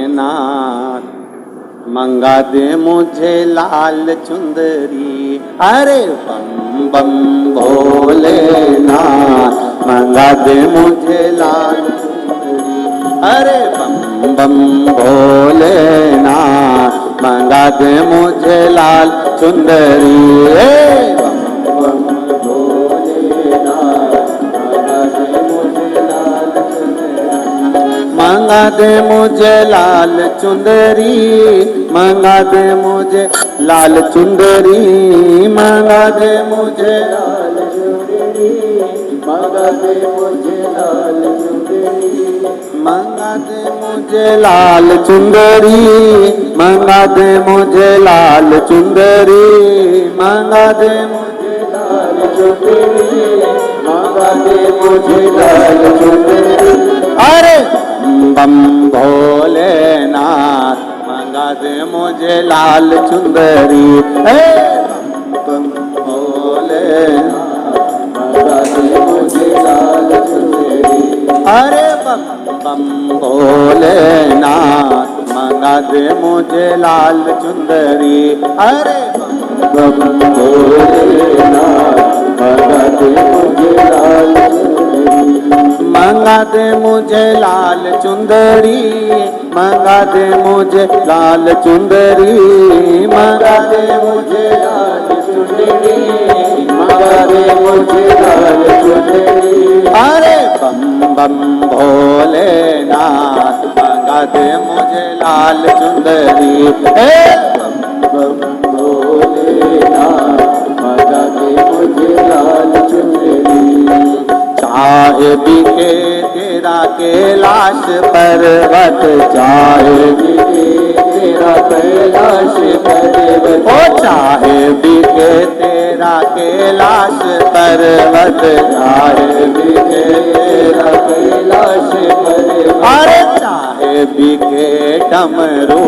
नाथ मंगा दे मुझे लाल चुंदरी। अरे बम बम भोलेनाथ मंगा दे मुझे लाल चुंदरी। अरे बम बम भोलेनाथ मंगा दे मुझे लाल चुंदरी। बम बम मंगा दे मुझे लाल चुंदरी, मंगा दे मुझे लाल चुंदरी, मंगा दे मुझे लाल चुंदरी, मंगा दे मुझे लाल चुंदरी, मंगा दे मुझे लाल चुंदरी, मंगा दे मुझे लाल चुंदरी, मंगा दे मुझे लाल चुंदरी, मंगा दे मुझे लाल चुंदरी। अरे बम भोलेनाथ मंगा दे मुझे लाल चुंदरी। बम भोलेनाथ मंगा दे मुझे लाल चुंदरी। अरे बम बम भोलेनाथ मंगा दे मुझे लाल चुंदरी। अरे बम बम भोलेनाथ मंगा दे मुझे लाल चुंदरी। मंगा दे मुझे लाल चुंदरी, मंगा दे मुझे लाल चुंदरी, मंगा दे मुझे लाल चुंदरी, मंगा दे मुझे लाल चुंदरी। अरे बम बम भोलेनाथ मंगा दे मुझे लाल चुंदरी। बम बम भोलेनाथ मंगा दे मुझे लाल चुंदरी। चाहे बिके तेरा कैलाश पर्वत, चाहे बिके तेरा कैलाश पर्वत, ओ चाहे बिके तेरा कैलाश पर्वत, चाहे बिके तेरा कैलाश पर्वत। अरे चाहे बिके डमरू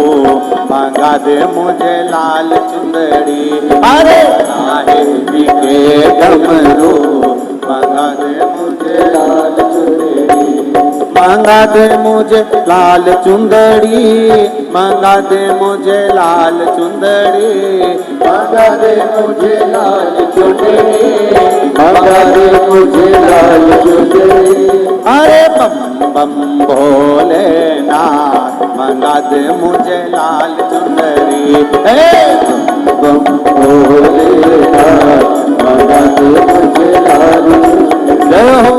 मंगा दे मुझे लाल चुंदरी। अरे चाहे बिके डमरू मंगा दे मुझे लाल चुंदरी, मंगा दे मुझे लाल चुंदरी, मंगा दे मुझे लाल चुंदरी, मंगा दे मुझे लाल चुंदरी, मंगा दे मुझे लाल चुंदरी। अरे बम बम भोलेनाथ मंगा दे मुझे लाल चुंदरी। बम बम भोलेनाथ मंगा दे मुझे लाल चुंदरी। जय हो।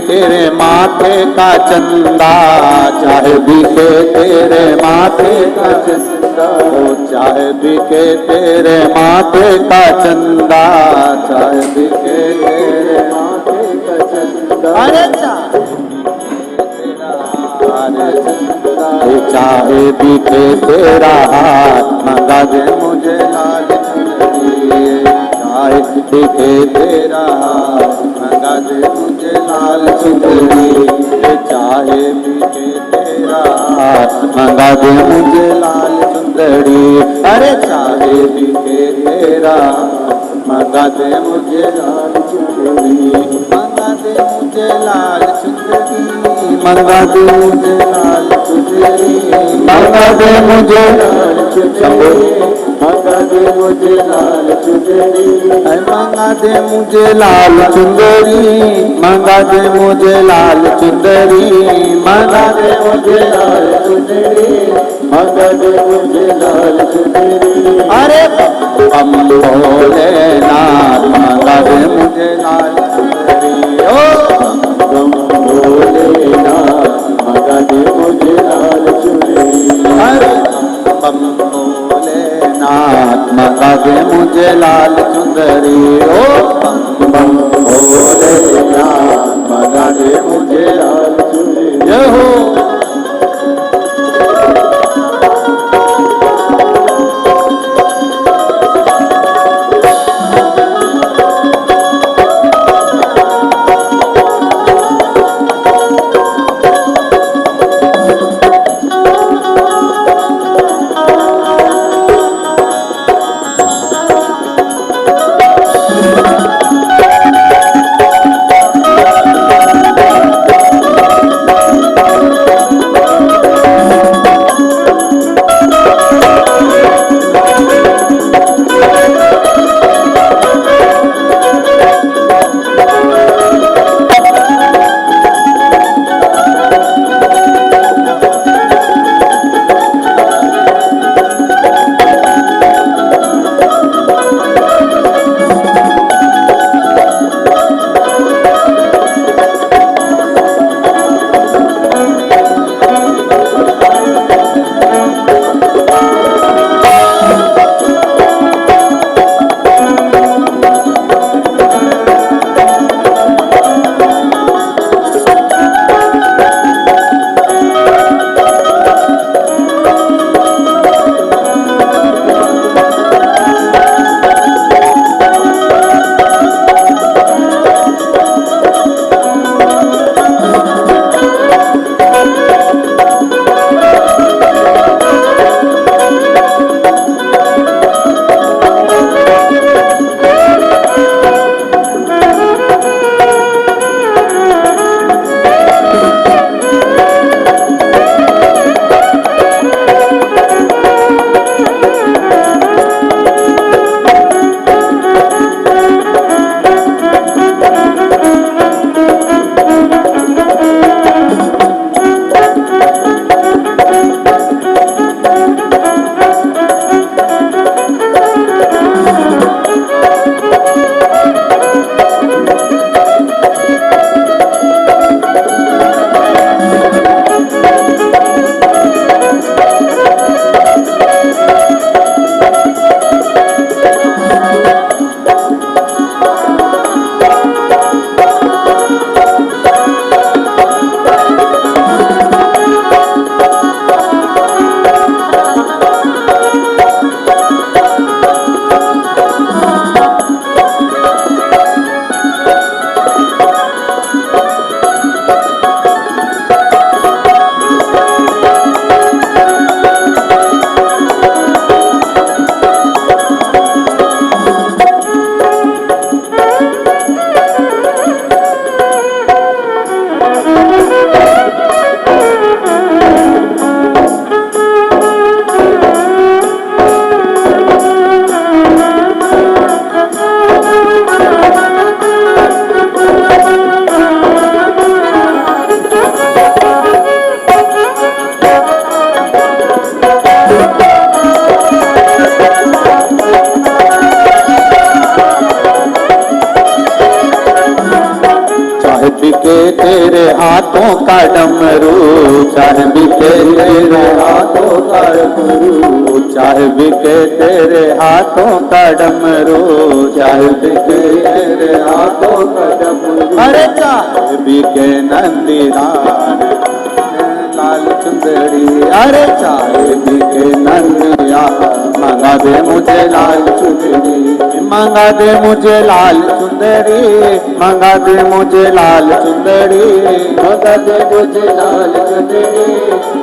तेरे माथे का चंदा, चाहे बिके तेरे माथे का चंदा, ओ चाहे बिके तेरे माथे का चंदा, चाहे बिके तेरे माथे का चंदा, अरे चाहे बिके तेरा हाथ, मंगा दे मुझे लाल चुनरी, चाहे बिके तेरा हाथ, मंगा दे मुझे लाल चुनरी, चाहे बिके तेरा हाथ, मंगा दे मुझे लाल चुनरी, अरे चाहे बिके तेरा, मंगा दे मुझे लाल चुनरी, मंगा दे मुझे लाल चुनरी, मंगा दे मुझे लाल चुनरी, मंगा दे मुझे लाल चुनरी, मंगा दे मुझे लाल चुनरी, मंगा दे मुझे लाल चुनरी, मंगा दे मुझे लाल चुनरी, मंगा दे मुझे लाल चुनरी, मंगा दे मुझे लाल चुनरी, अरे हम भोलेनाथ, मंगा दे मुझे लाल चुनरी, ओ हम भोलेनाथ, मंगा दे मुझे लाल चुनरी, अरे हम भोलेनाथ, मंगा दे मुझे लाल चुनरी, ओ हम भोलेनाथ, मंगा दे मुझे लाल चुनरी, जय हो। हाथों का डमरू, चाहे बिके तेरे हाथों का डमरू, चाहे बिके तेरे हाथों का डमरू, चाहे बिके तेरे हाथों का डमरू, अरे चाहे बिके नंदीदार लाल चुंदड़ी, अरे चाहे बिके नंदिया, मंगा दे मुझे लाल चुंदड़ी, मंगा दे मुझे लाल चुंदड़ी, मंगा दे मुझे लाल चुंदड़ी, मंगा दे मुझे लाल चुंदड़ी,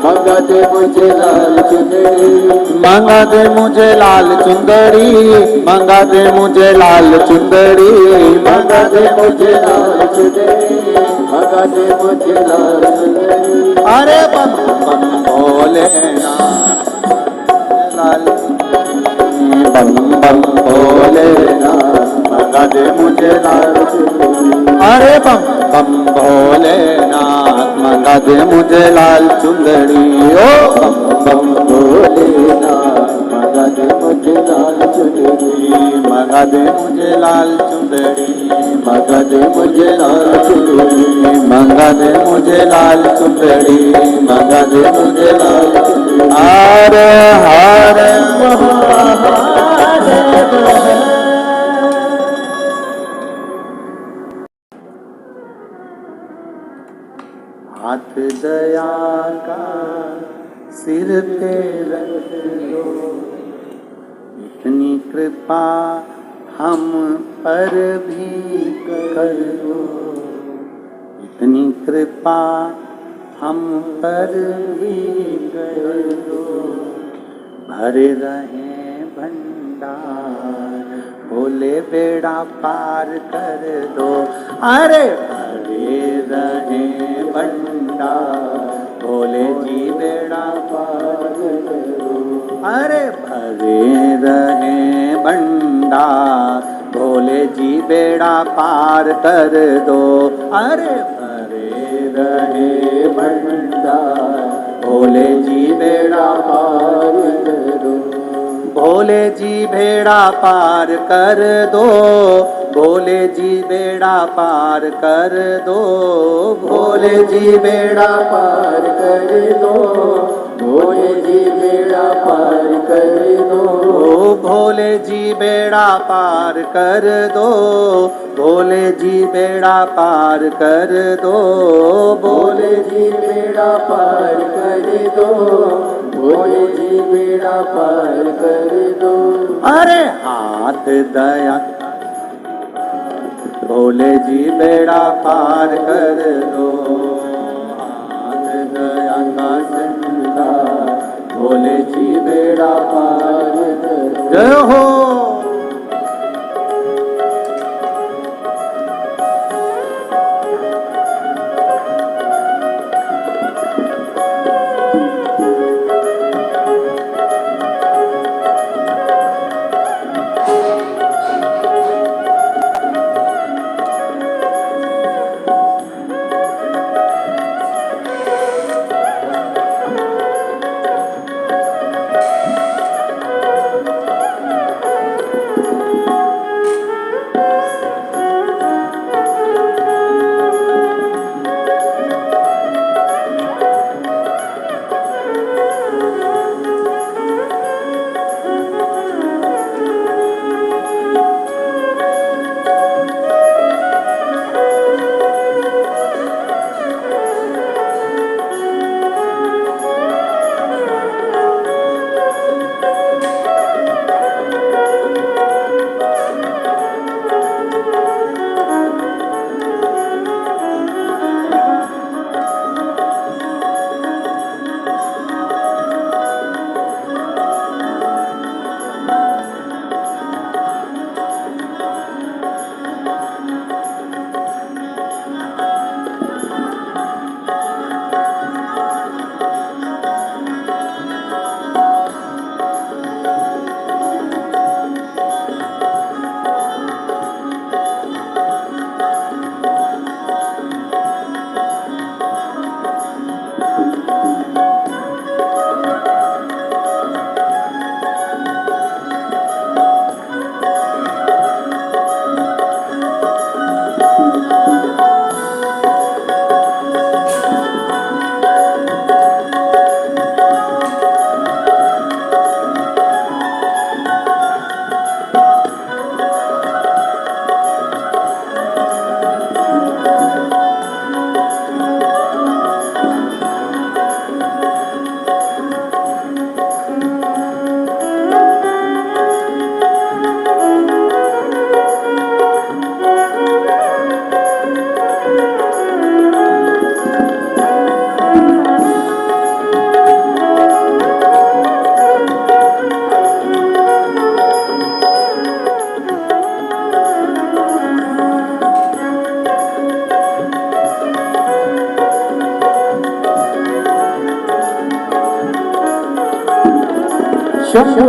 मंगा दे मुझे लाल चुंदड़ी, मंगा दे मुझे लाल चुंदड़ी, मंगा दे मुझे लाल चुंदड़ी, मंगा दे मुझे लाल चुंदड़ी, मंगा दे मुझे लाल चुंदड़ी, अरे बम बम भोलेनाथ लाल, बम बम भोलेनाथ मंगा दे मुझे लाल चुंदड़ी, अरे बम बम भोलेनाथ मंगा दे मुझे लाल चुंदड़ी, ओ बम बम भोलेनाथ मंगा दे मुझे लाल चुंदड़ी, मंगा दे मुझे लाल चुंदड़ी, मंगा दे मुझे लाल चुंदड़ी, मंगा दे मुझे लाल चुंदड़ी, मंगा दे मुझे लाल चुंदड़ी, हर हर हाथ दया का सिर पे रख लो, इतनी कृपा हम पर भी कर दो, इतनी कृपा हम पर भी कर दो, भरे रहे भंडार भोले बेड़ा पार कर दो, अरे भरे रहे भंडार भोले जी बेड़ा पार कर दो, अरे भरे रहे भंडार भोले जी बेड़ा पार कर दो, अरे भरे रहे भंडार भोले जी बेड़ा पार कर दो, भोले जी बेड़ा पार कर दो, भोले जी बेड़ा पार कर दो, भोले जी बेड़ा पार कर दो, भोले जी बेड़ा पार कर दो, भोले जी बेड़ा पार कर दो, भोले जी बेड़ा पार कर दो, भोले जी बेड़ा पार कर दो, भोले जी बेड़ा पार कर दो, अरे हाथ दया भोले जी बेड़ा पार कर दो, हाथ दया का संधा भोले जी बेड़ा पार कर दो, जय हो। शंभू।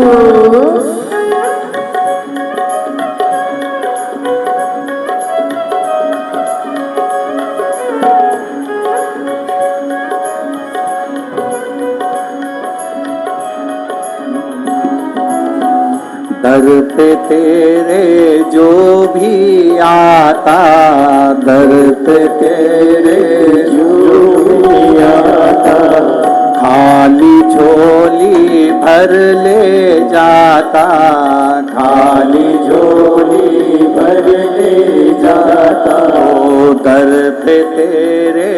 दर पे तेरे जो भी आता, दर पे तेरे जो भी आता, खाली झोली भर ले जाता, खाली झोली भर ले जाता। ओ दर पे तेरे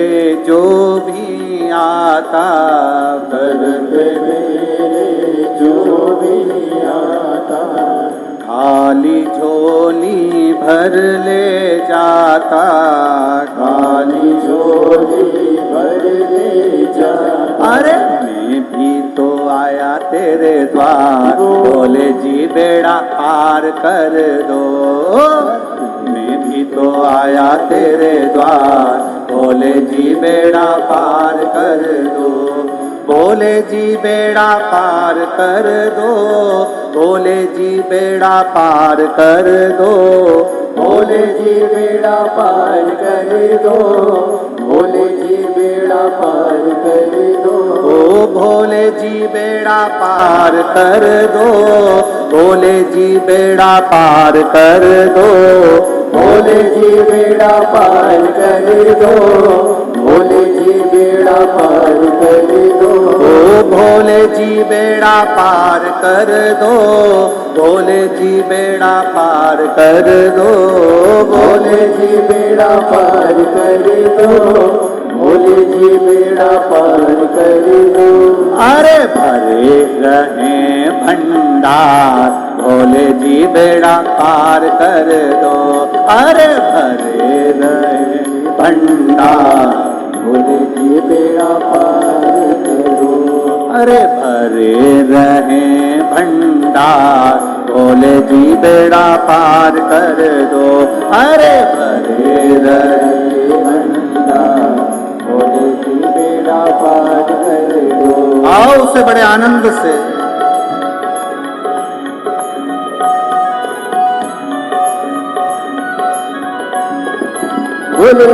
जो भी आता, दर पे तेरे जो भी आता, खाली झोली भर ले जाता, खाली झोली भर ले जाता। अरे मैं भी तो आया तेरे द्वार, बोले जी बेड़ा पार कर दो। मैं भी तो आया तेरे द्वार, बोले जी बेड़ा पार कर दो। बोले जी बेड़ा पार कर दो, बोले जी बेड़ा पार कर दो, बोले जी बेड़ा पार कर दो, भोले जी बेड़ा पार कर दो। ओ भोले जी बेड़ा पार कर दो, भोले जी बेड़ा पार कर दो, भोले जी बेड़ा पार कर दो, भोले जी बेड़ा पार कर दो। ओ भोले जी बेड़ा पार कर दो, भोले जी बेड़ा पार कर दो, भोले जी बेड़ा पार कर दो, भोले जी बेड़ा पार कर दो। अरे भरे रहे भंडार, भोले जी बेड़ा पार कर दो। अरे भरे रहे भंडार, भोले जी बेड़ा पार करो। अरे भरे रहे भंडार, भोले जी बेड़ा पार कर दो। अरे भरे रहे भंडार, भोले जी बेड़ा पार कर दो। आओ उसे बड़े आनंद से। बोले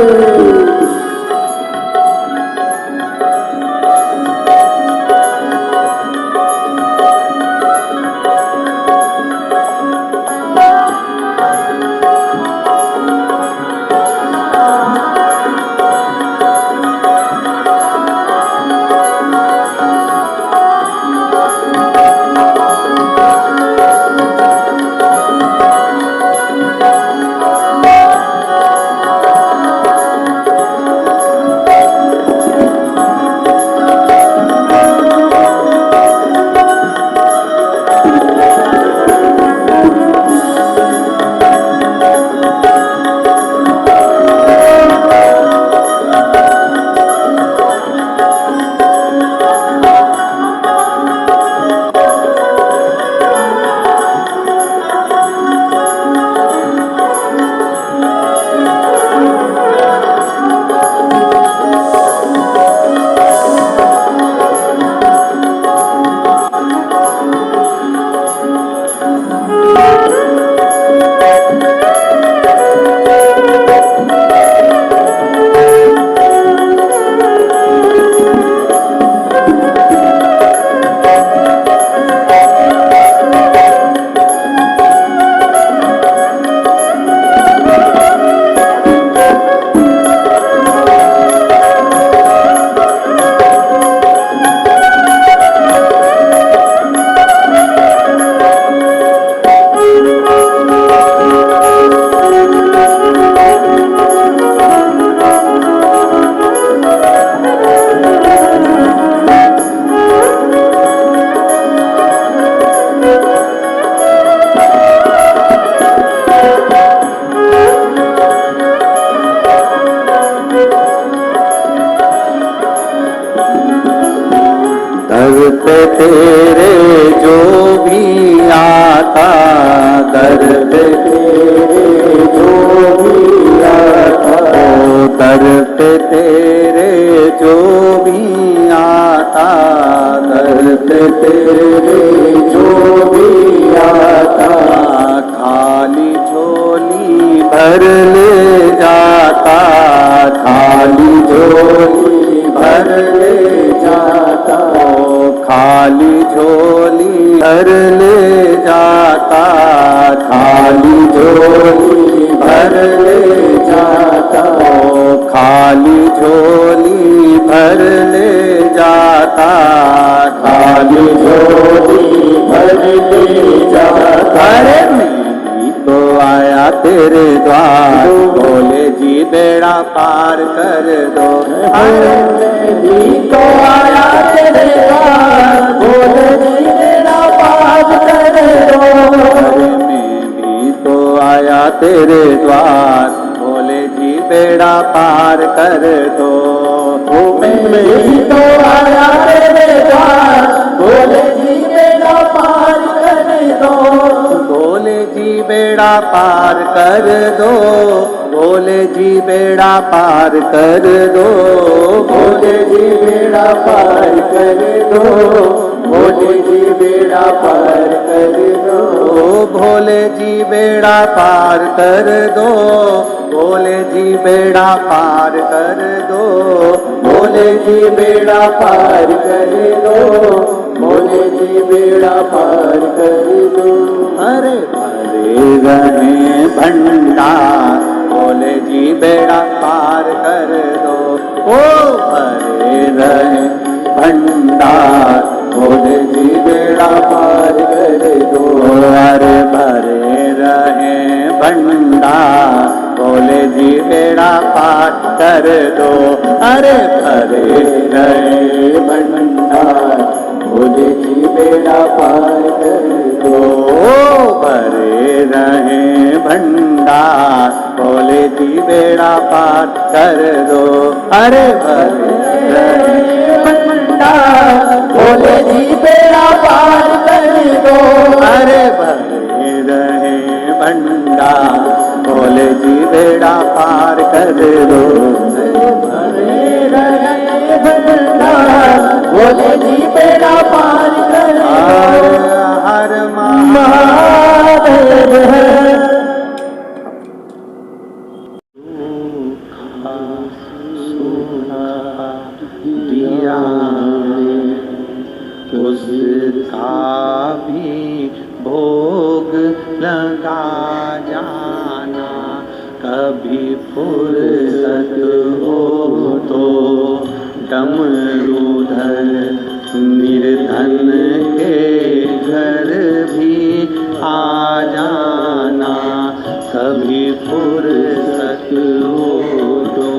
पे तेरे जो भी आता, दर पे तेरे जो भी आता, ओ दर पे तेरे जो भी आता, दर पे तेरे जो भर ले जाता, खाली झोली भर ले जाता, खाली झोली भर ले जाता, खाली झोली भर ले जाता, खाली झोली भर ले जाता, खाली झोली भर ले जाता। अरे मैं तो आया तेरे द्वार, बोले जी बेड़ा पार कर दो। अरे मैं तो आया तेरे द्वार, बोले जी बेड़ा पार कर दो। अरे मैं तो आया तेरे द्वार, बोले जी बेड़ा पार कर दो। मैं तो आया तेरे द्वार, बोले जी बेड़ा पार कर दो। बोले जी बेड़ा पार कर दो, बोले जी बेड़ा पार कर दो, बोले जी बेड़ा पार कर दो, भोले जी बेड़ा पार कर दो, भोले जी बेड़ा पार कर दो, भोले जी बेड़ा पार कर दो, भोले जी बेड़ा पार कर दो, भोले जी बेड़ा पार कर दो। अरे भरे रहे भंडार, भोले जी बेड़ा पार कर दो। ओ भरे रहे भंडार, भोले जी बेड़ा पार कर दो। अरे भरे रहे भंडार, भोले जी बेड़ा पार कर दो। अरे भरे रहे भंडार, भोले जी बेड़ा पार कर दो। भरे रहे भंडार, भोले जी बेड़ा पार कर दो। अरे भरे रहे भंडार, भोले जी बेड़ा पार कर दो। अरे भरे रहे भंडार, भोले जी बेड़ा पार कर दो। भरे रहे भंडार, भोले जी बेड़ा पार कर दो। हर महादेव है दिया, उसका भी भोग लगा जाना। कभी फुर्सत हो तो डमरूधर निर्धन के घर भी आ जाना। कभी फुर्सत हो तो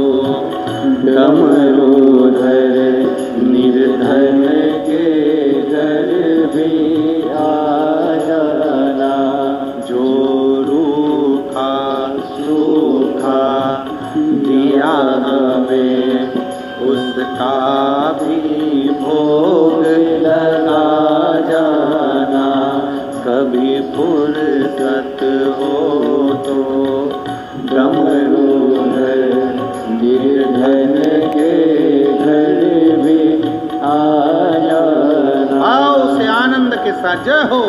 डमरूधर निर्धन के घर भी आ जाना। जो रूखा सूखा दिया हमें, उसका भी भोग लगा जाना। कभी फुर्सत हो तो डमरूधर निर्धन के घर भी आ जाना। आओ से आनंद के साथ जय हो।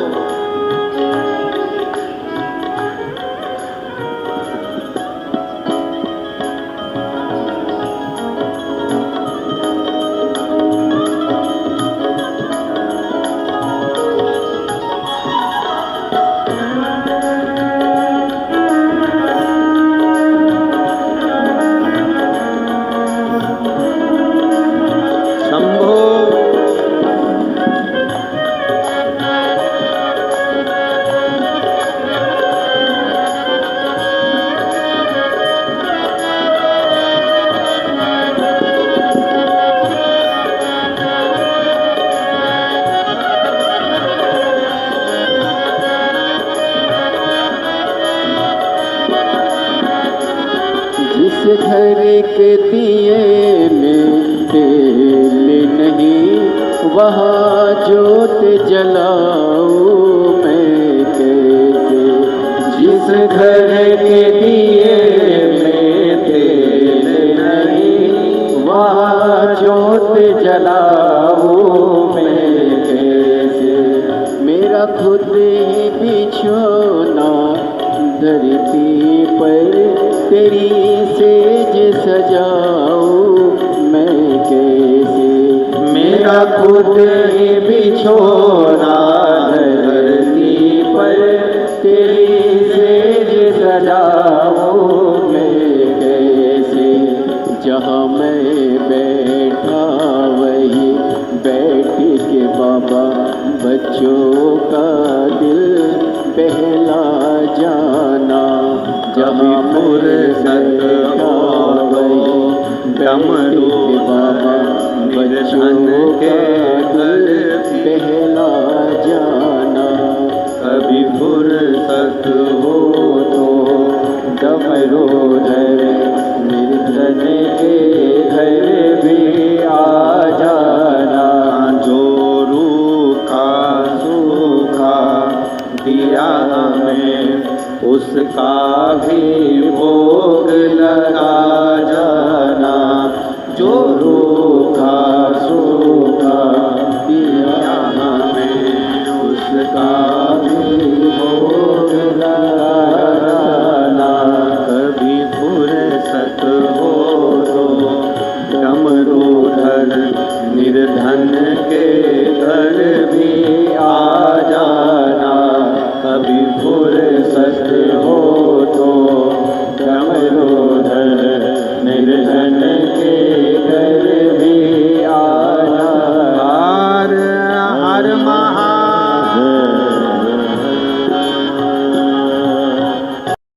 घर के दिए में तेल नहीं, वहाँ जोत जलाऊं मैं कैसे। जिस घर के दिए में तेल नहीं, वहाँ जोत जलाऊं मैं कैसे। मेरा खुद ही बिछोना धरती पर तेरी सेज सजाऊं मैं कैसे। मेरा खुद ही बिछोना है धरती पर, तेरी सेज सजाऊं मैं कैसे। जहाँ मैं बैठा वही बैठ के बाबा बच्चों का दिल बहला जाना। जहाँ फुर्सत हो वही डमरू के बाबा बच्चों के दिल बहला जाना। कभी फुर्सत हो तो डमरू धर निर्धन के घर भी आ जाना। जो रूखा सूखा दिया हमें उसका भी भोग लगा जाना। जो रूखा सूखा दिया हमें उसका भी भोग लगा जाना। कभी फुर्सत हो तो डमरू धर निर्धन के